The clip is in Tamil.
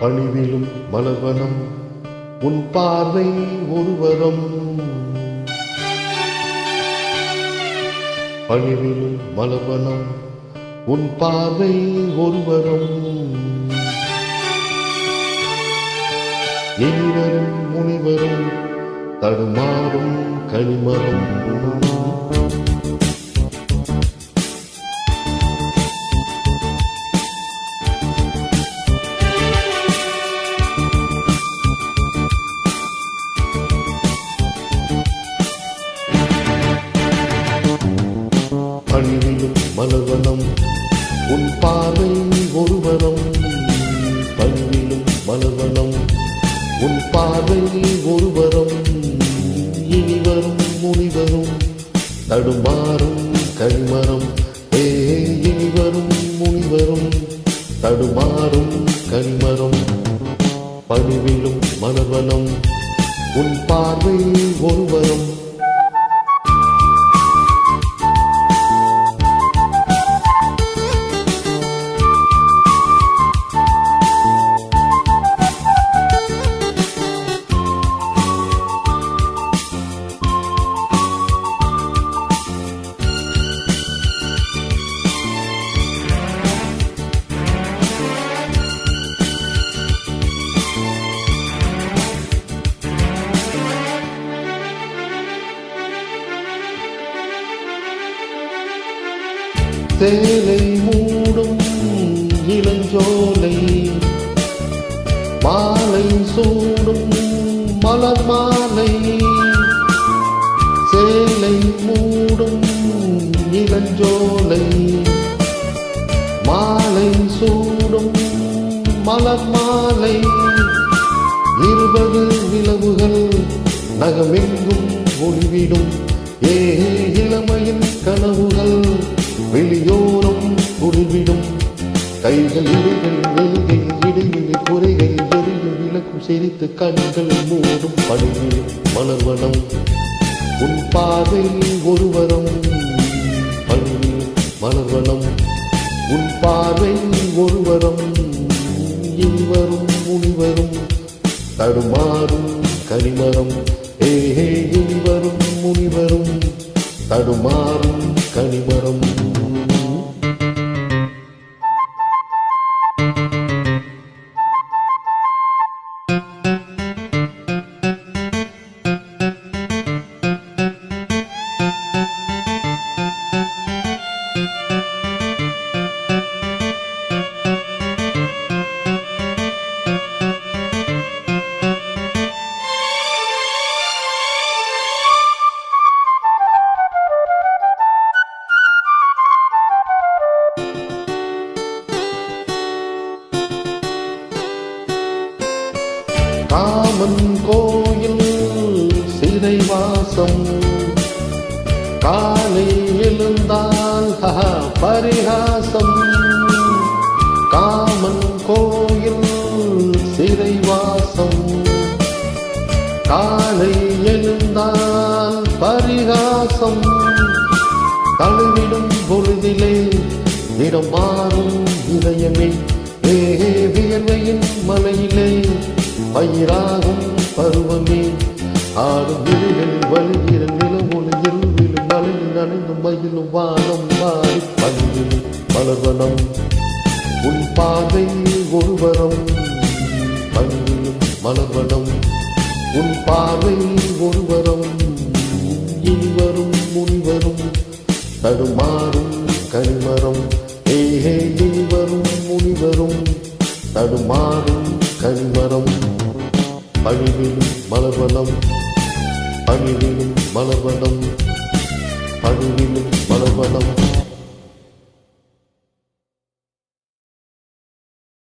பணிவிலும் மலர்வனம் உன் பார்வை ஒருவரம். பணிவிலும் மலர்வனம் உன் பார்வை ஒருவரம். இனிவரும் முனிவரும் தடுமாறும் கனிமரம். பணிவிலும் மலர்வனம் உன் பார்வை ஒருவரம். பணிவிலும் மலர்வனம் உன் பார்வை ஒருவரம். இனிவரும் முனிவரும் தடுமாறும் கனிமரம். இனிவரும் முனிவரும் தடுமாறும் கனிமரம். பணிவிலும் மலர்வனம் உன் பார்வை ஒருவரம். சேலை மூடும் இளஞ்சோலை மாலை சூடும் மலர் மாலை. சேலை மூடும் இளஞ்சோலை மாலை சூடும் மலர் மாலை. 20 நிலவுகள் நகமெங்கும் ஒளிவிடும். இளமையின் கனவுகள் வெளியோரம் ஒளிவிடும். கைகள் இடைகள் வெளிகள் இடையில் குறைகள் எரியும் விளக்கும் சிரித்து கண்கள் மூடும். பணிவிலும் மலர்வனம் உன் பார்வை ஒருவரம். பணிவிலும் மலர்வனம் உன் பார்வை ஒருவரம். இனிவரும் முனிவரும் தடுமாறும் கனிமரம். இனிவரும் முனிவரும் தடுமாறும் கனிமரம். காமன் கோயில் சிறைவாசம். காலை எழுந்தால் பரிகாசம். காமன் கோயில் சிறைவாசம். காலை எழுந்தால் பரிகாசம். தழுவிடும் பொழுதிலே இடம் மாறும் இதயமே. வியர்வையின் மலையிலே பயிராகும் பருவமே. ஆடும் விழிகள் வழிகிற நிலவொளி இருவிலும் மலையில் நனைந்தும் மயிலும் வானம் மாறி. பணிவிலும் மலர்வனம் உன் பார்வை ஒருவரம். பணிவிலும் மலர்வனம் உன் பார்வை ஒருவரம். இனிவரும் முனிவரும் தடுமாறும் கனிமரம். இனிவரும் முனிவரும் தடுமாறும் கனிமரம். பணிவிலும் மலர்வனம் பணிவிலும் மலர்வனம் பணிவிலும் மலர்வனம்.